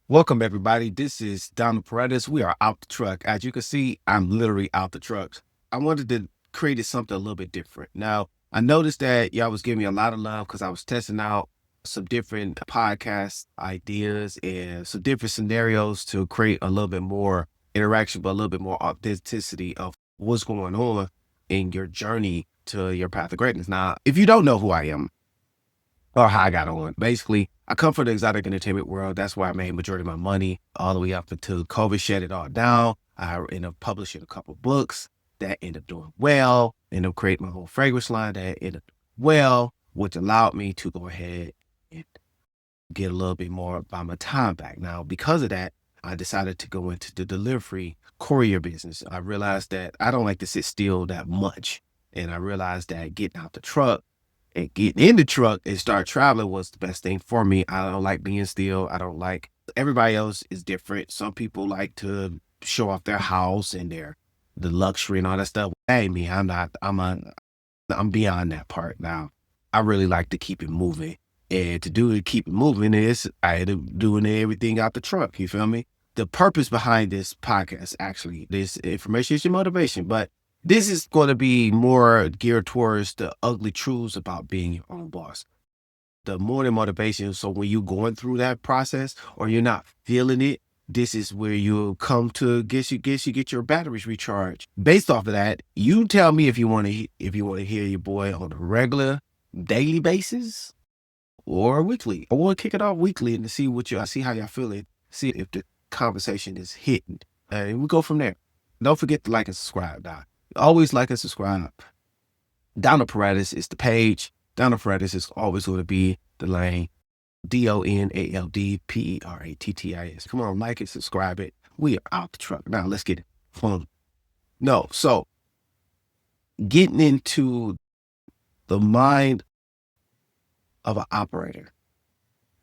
Welcome, everybody. This is Donald Paredes. We are out the truck. As you can see, I'm literally out the truck. I wanted to create something a little bit different. Now, I noticed that y'all was giving me a lot of love because I was testing out some different podcast ideas and some different scenarios to create a little bit more interaction, but a little bit more authenticity of what's going on in your journey to your path of greatness. Now, if you don't know who I am, or how I got on. Basically, I come from the exotic entertainment world. That's where I made majority of my money all the way up until COVID shut it all down. I ended up publishing a couple books that ended up doing well, ended up creating my whole fragrance line that ended up doing well, which allowed me to go ahead and get a little bit more by my time back. Now, because of that, I decided to go into the delivery courier business. I realized that I don't like to sit still that much. And I realized that getting out the truck and getting in the truck and start traveling was the best thing for me. I don't like being still. I don't like everybody else is different. Some people like to show off their house and the luxury and all that stuff. Hey, me, I'm not. I'm beyond that part now. I really like to keep it moving, and to do it, keep it moving is I end up doing everything out the truck. You feel me? The purpose behind this podcast, actually, this information is your motivation, but this is going to be more geared towards the ugly truths about being your own boss. The more the motivation. So when you're going through that process or you're not feeling it, this is where you come to get your batteries recharged. Based off of that, you tell me if you want to hear your boy on a regular daily basis or weekly. I want to kick it off weekly and to see I see how y'all feeling, see if the conversation is hitting. And we go from there. Don't forget to like and subscribe now. Always like and subscribe. Donald Paredes is the page. Donald Paredes is always going to be the lane. DonaldPerattis. Come on, like it, subscribe it. We are out the truck. Now let's get it fun. No, so getting into the mind of an operator.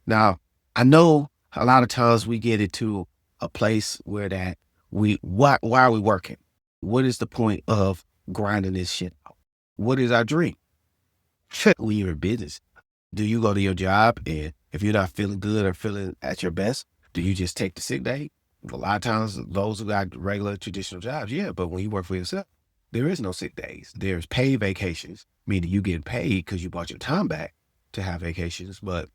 Now, I know a lot of times we get into a place where why are we working? What is the point of grinding this shit out? What is our dream? When you're in business, do you go to your job and if you're not feeling good or feeling at your best, do you just take the sick day? A lot of times those who got regular traditional jobs, yeah, but when you work for yourself, there is no sick days. There's paid vacations, meaning you get paid because you bought your time back to have vacations, but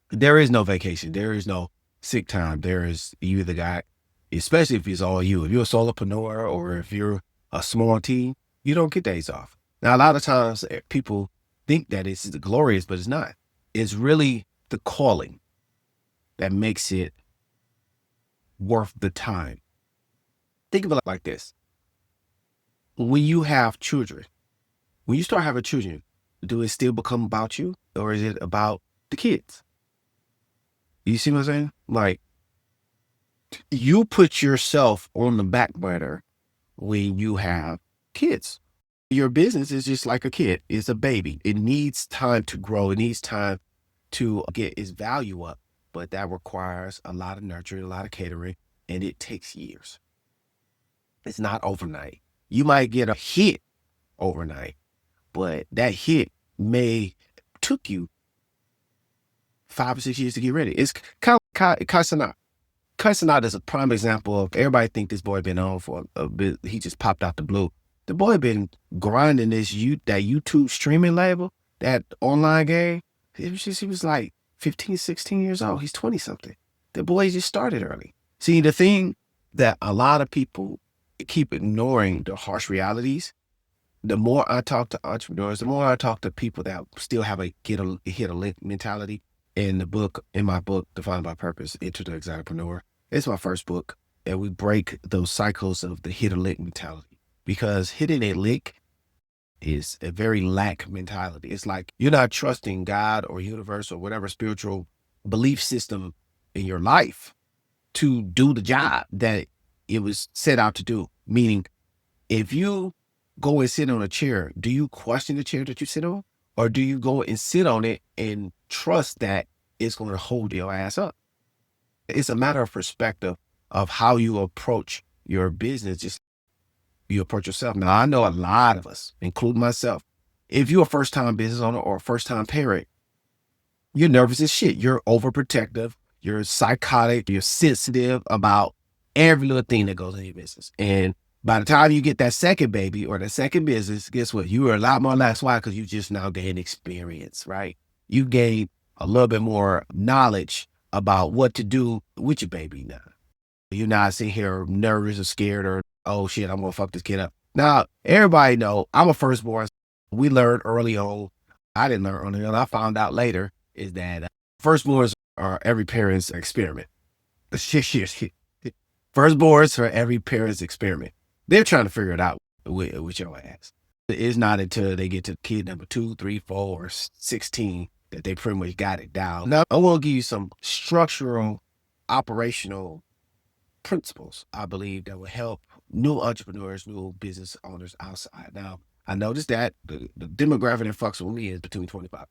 there is no vacation. There is no sick time. You either got, especially if it's all you. If you're a solopreneur or if you're a small team, you don't get days off. Now, a lot of times people think that it's glorious, but it's not. It's really the calling that makes it worth the time. Think of it like this. When you have children, when you start having children, do it still become about you or is it about the kids? You see what I'm saying? Like, you put yourself on the back burner when you have kids. Your business is just like a kid. It's a baby. It needs time to grow. It needs time to get its value up. But that requires a lot of nurturing, a lot of catering, and it takes years. It's not overnight. You might get a hit overnight, but that hit may took you 5 or 6 years to get ready. It's kind of cussing out. Cussing out is a prime example of everybody think this boy been on for a bit. He just popped out the blue. The boy been grinding that YouTube streaming label, that online game. He was like 15, 16 years old. He's 20 something. The boy just started early. See, the thing that a lot of people keep ignoring the harsh realities. The more I talk to entrepreneurs, the more I talk to people that still have hit a lick mentality. In my book, Defined by Purpose, Enter the Entrepreneur, it's my first book. And we break those cycles of the hit a lick mentality. Because hitting a lick is a very lack mentality. It's like you're not trusting God or universe or whatever spiritual belief system in your life to do the job that it was set out to do. Meaning, if you go and sit on a chair, do you question the chair that you sit on? Or do you go and sit on it and trust that it's going to hold your ass up? It's a matter of perspective of how you approach your business, just you approach yourself. Now, I know a lot of us, including myself, if you're a first-time business owner or a first-time parent, you're nervous as shit. You're overprotective. You're psychotic. You're sensitive about every little thing that goes in your business. And by the time you get that second baby or the second business, guess what? You are a lot more lax. Why? Because you just now gain experience, right? You gain a little bit more knowledge about what to do with your baby now. You're not sitting here nervous or scared or, oh shit, I'm gonna fuck this kid up. Now, everybody know I'm a firstborn. We learned early on. I didn't learn early on. I found out later is that firstborns are every parent's experiment. Firstborns are every parent's experiment. They're trying to figure it out with your ass. It's not until they get to kid number 2, 3, 4, or 16 that they pretty much got it down. Now, I want to give you some structural, operational principles, I believe, that will help new entrepreneurs, new business owners outside. Now, I noticed that the demographic that fucks with me is between 25.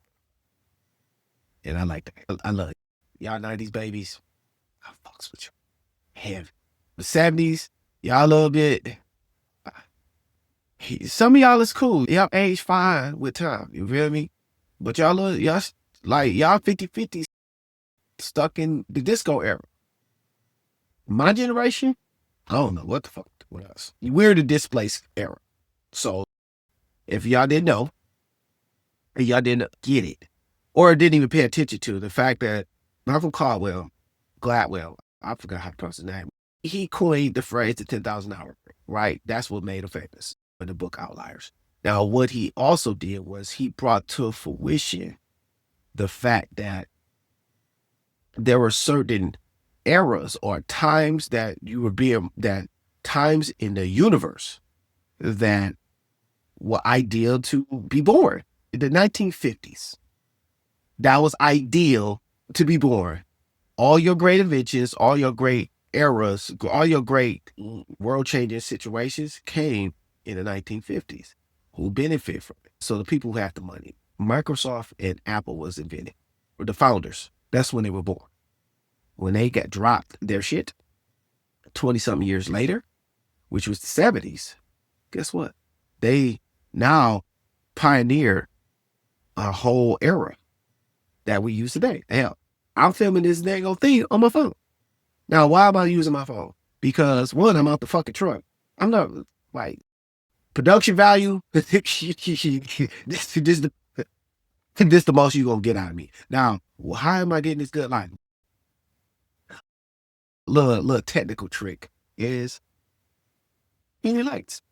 And I like that. I love it. Y'all 90s babies, I fucks with you. Heavy. The 70s, y'all a little bit. Some of y'all is cool. Y'all age fine with time. You feel me? But y'all 50-50 stuck in the disco era. My generation, I don't know what the fuck with us. We're the displaced era. So if y'all didn't know, or y'all didn't get it, or didn't even pay attention to the fact that Malcolm Gladwell, I forgot how to pronounce his name. He coined the phrase the 10,000 hour, right? That's what made him famous in the book Outliers. Now, what he also did was he brought to fruition the fact that there were certain eras or times that times in the universe that were ideal to be born. In the 1950s, that was ideal to be born. All your great inventions, all your great eras, all your great world-changing situations came in the 1950s. Who benefit from it? So the people who have the money. Microsoft and Apple was invented. Or the founders. That's when they were born. When they got dropped their shit 20-something years later, which was the 70s, guess what? They now pioneered a whole era that we use today. Hell, I'm filming this dang old thing on my phone. Now, why am I using my phone? Because one, I'm out the fucking truck. I'm not like production value. this the most you gonna get out of me. Now, how am I getting this good light? Little technical trick is mini lights.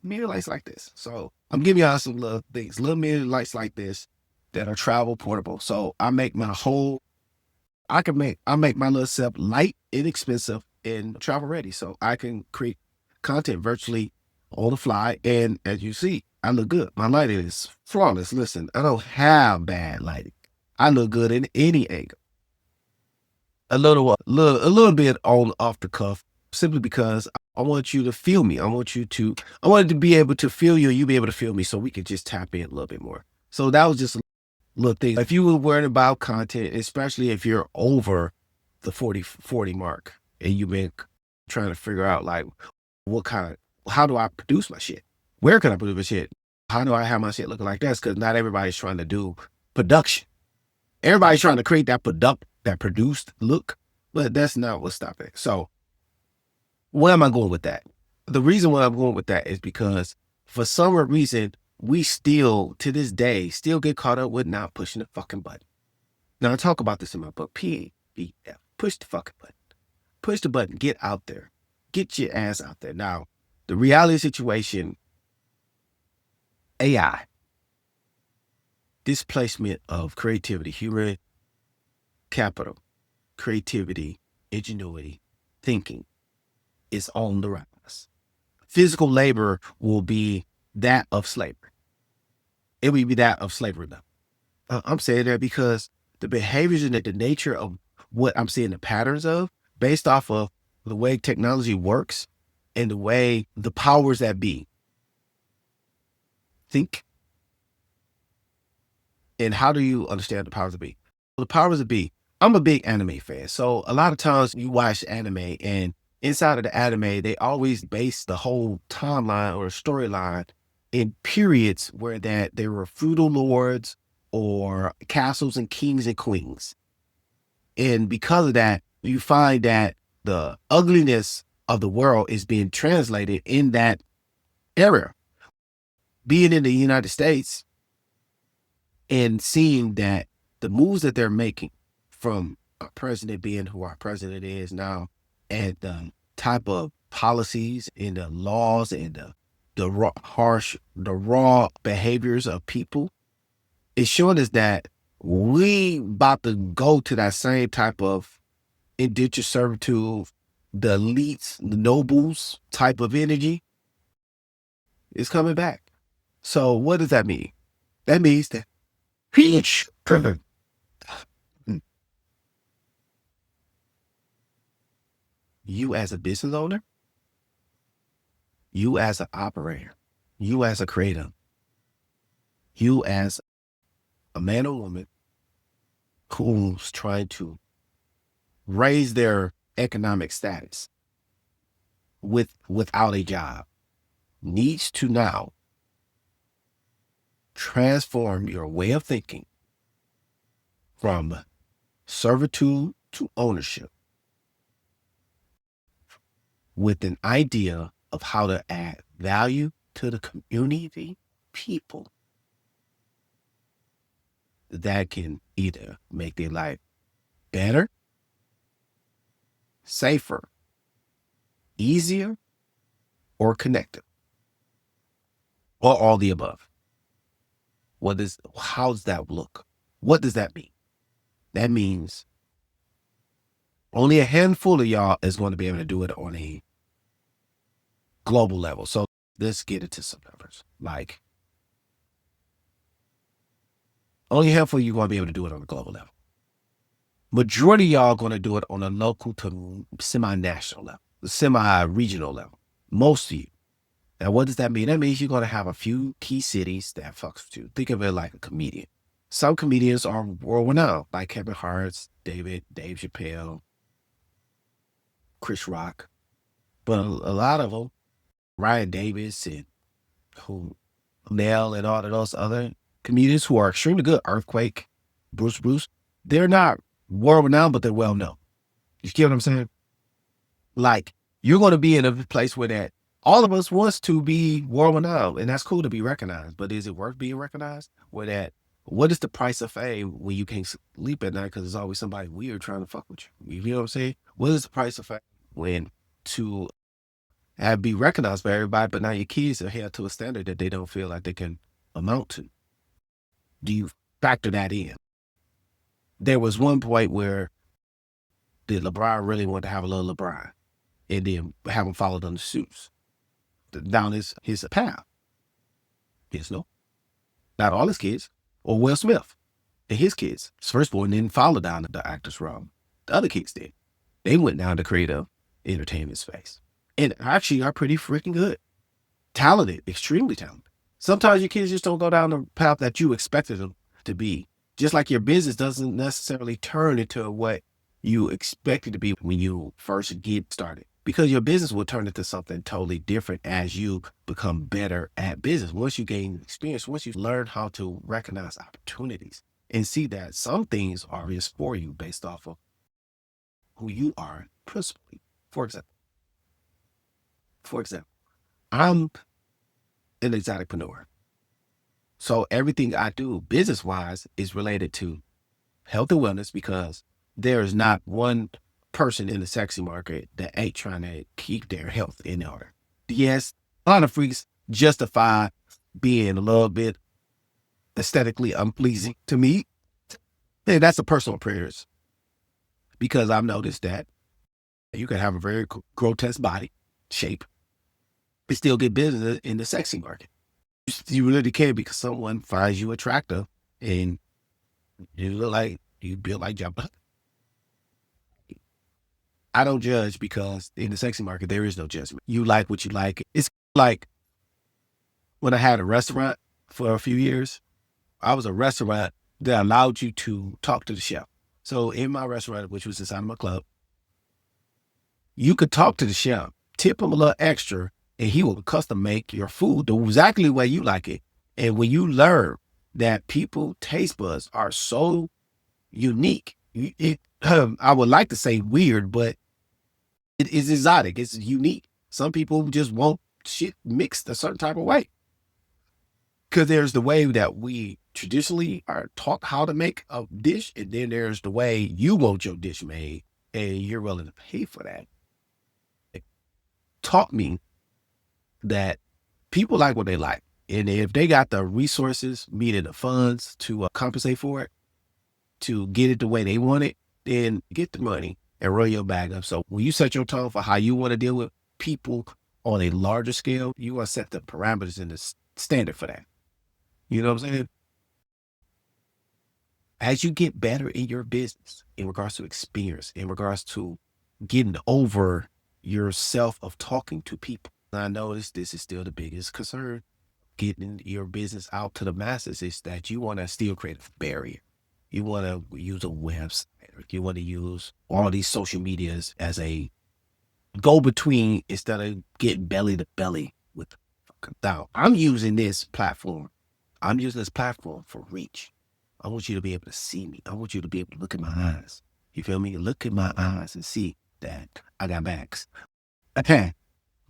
Mini lights like this. So I'm giving y'all some little things, little mini lights like this that are travel portable. So I make my little setup light, inexpensive, and travel ready. So I can create content virtually on the fly. And as you see, I look good. My lighting is flawless. Listen, I don't have bad lighting. I look good in any angle. A little bit on off the cuff, simply because I want you to feel me. I want to be able to feel you, and you be able to feel me, so we can just tap in a little bit more. So that was just a little thing. If you were worried about content, especially if you're over the 40 mark and you've been trying to figure out like how do I produce my shit? Where can I produce my shit? How do I have my shit looking like this? Because not everybody's trying to do production. Everybody's trying to create that produced look, but that's not what's stopping it. So where am I going with that? The reason why I'm going with that is because for some reason, we still, to this day, still get caught up with not pushing the fucking button. Now, I talk about this in my book, PABF. Push the fucking button. Push the button. Get out there. Get your ass out there. Now, the reality situation, AI, displacement of creativity, human capital, creativity, ingenuity, thinking is on the rise. Physical labor will be that of slavery. It will be that of slavery now. I'm saying that because the behaviors and the nature of what I'm seeing the patterns of, based off of the way technology works and the way the powers that be think. And how do you understand the powers that be? Well, the powers that be, I'm a big anime fan. So a lot of times you watch anime, and inside of the anime, they always base the whole timeline or storyline in periods where there were feudal lords or castles and kings and queens. And because of that, you find that the ugliness of the world is being translated in that area. Being in the United States and seeing that the moves that they're making, from our president being who our president is now, and the type of policies and the laws and the raw behaviors of people, it's showing us that we about to go to that same type of indentured servitude, the elites, the nobles type of energy is coming back. So what does that mean? That means that you as a business owner, you as an operator, you as a creator, you as a man or woman who's trying to raise their economic status without a job, needs to now transform your way of thinking from servitude to ownership with an idea of how to add value to the community, people that can either make their life better, safer, easier, or connected, or all the above. How does that look? What does that mean? That means only a handful of y'all is going to be able to do it on a global level. So let's get into some numbers. Like, only a handful of you are going to be able to do it on a global level. Majority of y'all are going to do it on a local to semi-national level, semi-regional level. Most of you. Now, what does that mean? That means you're going to have a few key cities that fucks with you. Think of it like a comedian. Some comedians are world-renowned, like Kevin Hart, Dave Chappelle, Chris Rock. But a lot of them, Ryan Davis and Nell and all of those other comedians who are extremely good, Earthquake, Bruce, they're not world-renowned, but they're well-known. You get what I'm saying? Like, you're going to be in a place where that all of us wants to be world-renowned, and that's cool to be recognized, but is it worth being recognized? What is the price of fame when you can't sleep at night because there's always somebody weird trying to fuck with you? You know what I'm saying? What is the price of fame when to be recognized by everybody, but now your kids are held to a standard that they don't feel like they can amount to? Do you factor that in? There was one point where the LeBron really wanted to have a little LeBron and then have him followed on the suits down his path. Yes, no. Not all his kids, or Will Smith and his kids. His firstborn didn't follow down the actor's road. The other kids did. They went down the creative entertainment space. And actually are pretty freaking good. Talented, extremely talented. Sometimes your kids just don't go down the path that you expected them to be. Just like your business doesn't necessarily turn into what you expect it to be when you first get started. Because your business will turn into something totally different as you become better at business. Once you gain experience, once you learn how to recognize opportunities and see that some things are just for you based off of who you are principally. For example, I'm an exoticpreneur. So everything I do business-wise is related to health and wellness, because there is not one person in the sexy market that ain't trying to keep their health in order. Yes, a lot of freaks justify being a little bit aesthetically unpleasing to me. And that's a personal preference, because I've noticed that you can have a very grotesque body shape and still get business in the sexy market. You really can, because someone finds you attractive and you look like you built like Jabba. I don't judge, because in the sexy market, there is no judgment. You like what you like. It's like when I had a restaurant for a few years, I was a restaurant that allowed you to talk to the chef. So in my restaurant, which was inside of my club, you could talk to the chef, tip him a little extra, and he will custom make your food the exactly way you like it. And when you learn that people taste buds are so unique, I would like to say weird, but it is exotic. It's unique. Some people just want shit mixed a certain type of way. Because there's the way that we traditionally are taught how to make a dish, and then there's the way you want your dish made, and you're willing to pay for that. It taught me that people like what they like. And if they got the resources, meaning the funds to compensate for it, to get it the way they want it, then get the money and roll your bag up. So when you set your tone for how you want to deal with people on a larger scale, you want to set the parameters and the standard for that. You know what I'm saying? As you get better in your business, in regards to experience, in regards to getting over yourself of talking to people, I notice this is still the biggest concern. Getting your business out to the masses is that you want to still create a barrier. You want to use a website, or you want to use all these social medias as a go between instead of getting belly to belly with. Now, I'm using this platform. I'm using this platform for reach. I want you to be able to see me. I want you to be able to look in my eyes. You feel me? Look in my eyes and see that I got backs. Okay.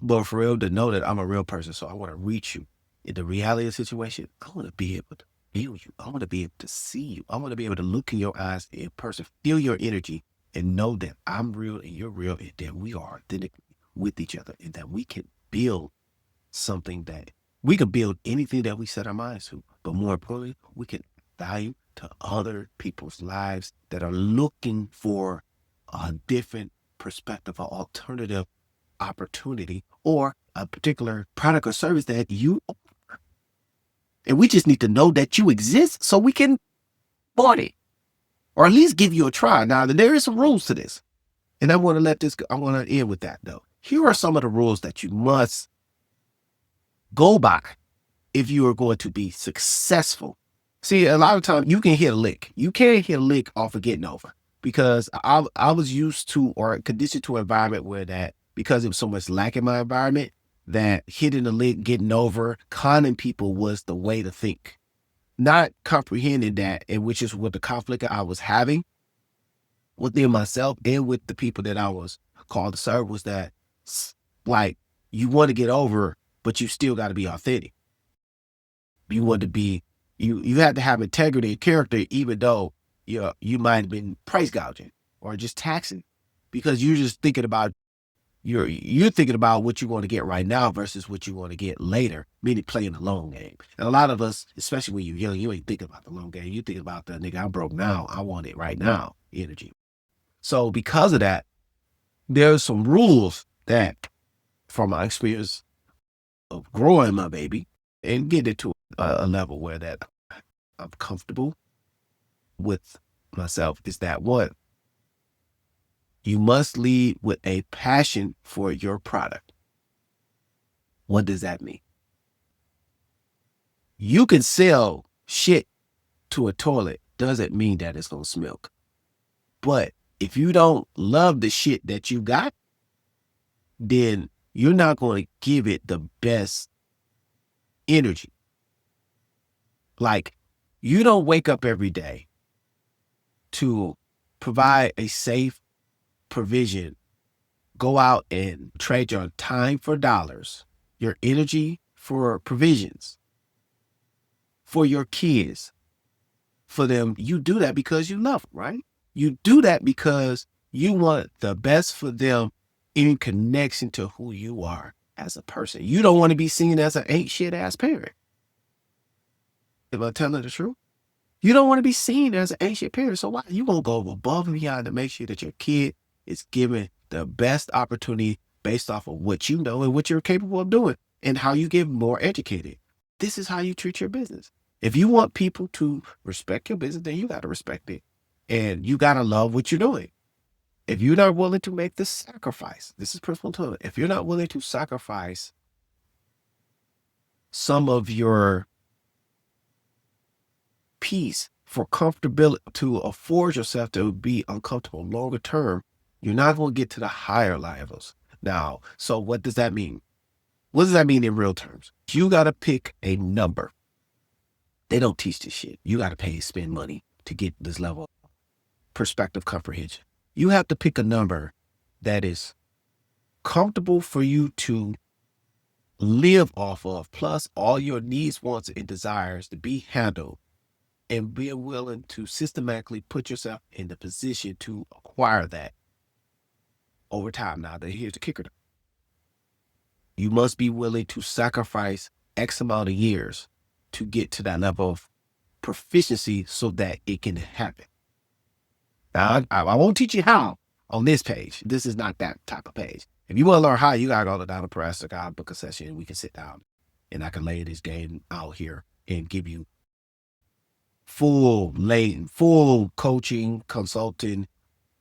But for real, to know that I'm a real person, so I want to reach you. In the reality of the situation, I want to be able to feel you. I want to be able to see you. I want to be able to look in your eyes in person, feel your energy, and know that I'm real and you're real, and that we are authentic with each other, and that we can build something that we can build anything that we set our minds to. But more importantly, we can value to other people's lives that are looking for a different perspective, an alternative opportunity, or a particular product or service that you offer. And we just need to know that you exist so we can bought it, or at least give you a try. Now, there is some rules to this. And I want to let this go. I want to end with that though. Here are some of the rules that you must go by if you are going to be successful. See, a lot of times you can hit a lick. You can't hit a lick off of getting over, because I was used to or conditioned to an environment where that, because it was so much lack in my environment, that hitting a lick, getting over, conning people was the way to think. Not comprehending that, and which is what the conflict I was having within myself and with the people that I was called to serve, was that like, you want to get over, but you still got to be authentic. You want to be, you have to have integrity and character, even though you might have been price gouging or just taxing, because you're just thinking about you're thinking about what you want to get right now versus what you want to get later, meaning playing the long game. And a lot of us, especially when you're young, you ain't thinking about the long game. You thinking about the nigga, I'm broke now, I want it right now energy. So because of that, there's some rules that, from my experience of growing my baby and getting it to a level where that I'm comfortable with myself, is that one, you must lead with a passion for your product. What does that mean? You can sell shit to a toilet, doesn't mean that it's going to smell. But if you don't love the shit that you got, then you're not going to give it the best energy. Like, you don't wake up every day to provide a safe provision, go out and trade your time for dollars, your energy for provisions, for your kids, for them. You do that because you love them, right? You do that because you want the best for them in connection to who you are as a person. You don't want to be seen as an ain't shit ass parent. Am I telling the truth? You don't want to be seen as an ain't shit parent. So why you gonna go above and beyond to make sure that your kid is given the best opportunity based off of what you know and what you're capable of doing and how you get more educated? This is how you treat your business. If you want people to respect your business, then you got to respect it. And you got to love what you're doing. If you're not willing to make this sacrifice, this is personal to it. If you're not willing to sacrifice some of your peace for comfortability, to afford yourself to be uncomfortable longer term, you're not going to get to the higher levels. Now, so what does that mean? What does that mean in real terms? You got to pick a number. They don't teach this shit. You got to spend money to get this level of perspective comprehension. You have to pick a number that is comfortable for you to live off of, plus all your needs, wants, and desires to be handled, and be willing to systematically put yourself in the position to acquire that over time. Now, here's the kicker. You must be willing to sacrifice X amount of years to get to that level of proficiency so that it can happen. Now, I won't teach you how on this page. This is not that type of page. If you want to learn how, you got to go to Donna Press. I'll book a session and we can sit down and I can lay this game out here and give you full coaching, consulting,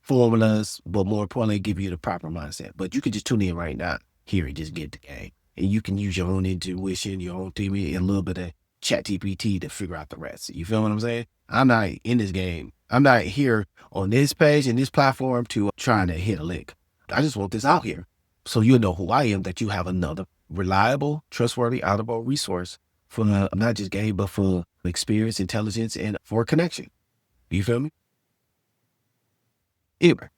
formulas, but more importantly, give you the proper mindset. But you can just tune in right now here and just get the game. And you can use your own intuition, your own theory, and a little bit of ChatGPT to figure out the rest. You feel what I'm saying? I'm not in this game. I'm not here on this page and this platform to trying to hit a lick. I just want this out here so you know who I am, that you have another reliable, trustworthy, audible resource for not just game, but for experience, intelligence, and for connection. You feel me? Anyway.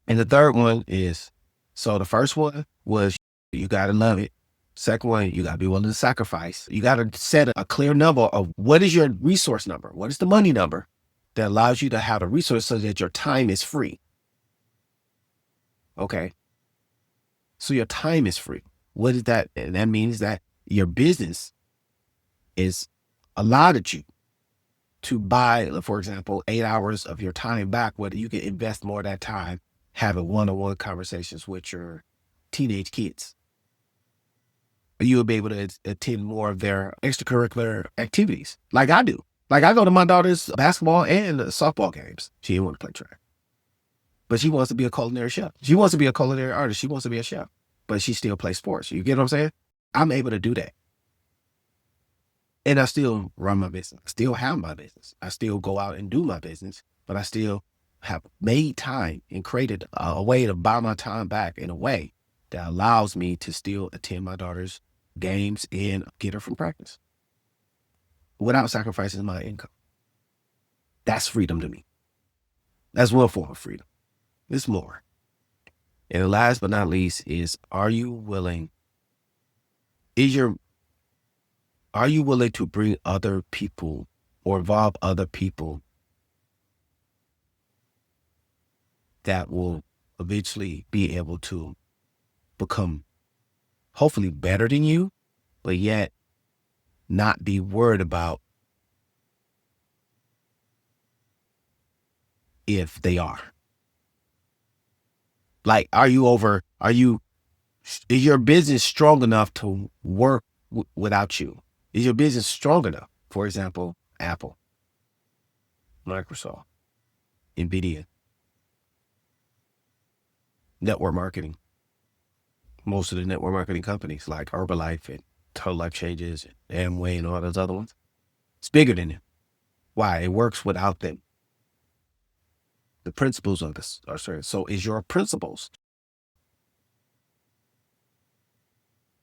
And the third one is, so the first one was you got to love it. Second one, you got to be willing to sacrifice. You got to set a clear number of what is your resource number? What is the money number that allows you to have a resource so that your time is free? Okay. So your time is free. What is that? And that means that your business is allowed you to buy, for example, 8 hours of your time back, whether you can invest more of that time having one-on-one conversations with your teenage kids. You will be able to attend more of their extracurricular activities like I do. Like I go to my daughter's basketball and softball games. She didn't want to play track, but she wants to be a culinary chef. She wants to be a culinary artist. She wants to be a chef, but she still plays sports. You get what I'm saying? I'm able to do that. And I still run my business. I still have my business. I still go out and do my business, but I still have made time and created a way to buy my time back in a way that allows me to still attend my daughter's games and get her from practice without sacrificing my income. That's freedom to me. That's one form of freedom. It's more. And last but not least is, are you willing to bring other people or involve other people that will eventually be able to become hopefully better than you, but yet not be worried about if they are? Like, is your business strong enough to work without you? Is your business strong enough? For example, Apple, Microsoft, NVIDIA, network marketing. Most of the network marketing companies like Herbalife and Total Life Changes and Amway and all those other ones, it's bigger than them. Why? It works without them. The principles of this are certain. So is your principles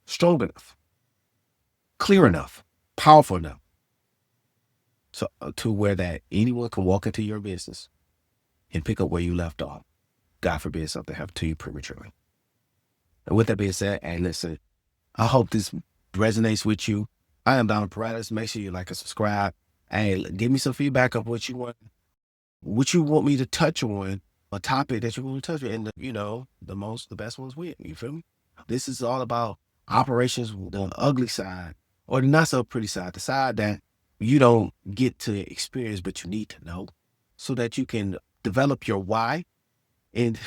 strong enough, clear enough, powerful enough, so to where that anyone can walk into your business and pick up where you left off? God forbid something happened to you prematurely. And with that being said, hey, listen, I hope this resonates with you. I am Donald Paradis. Make sure you like and subscribe. Hey, give me some feedback of what you want me to touch on, a topic that you want to touch on, and the best ones win. You feel me? This is all about operations, the ugly side or the not so pretty side, the side that you don't get to experience, but you need to know so that you can develop your why and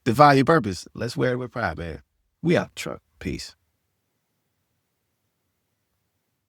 define your purpose. Let's wear it with pride, man. We out the truck. Peace.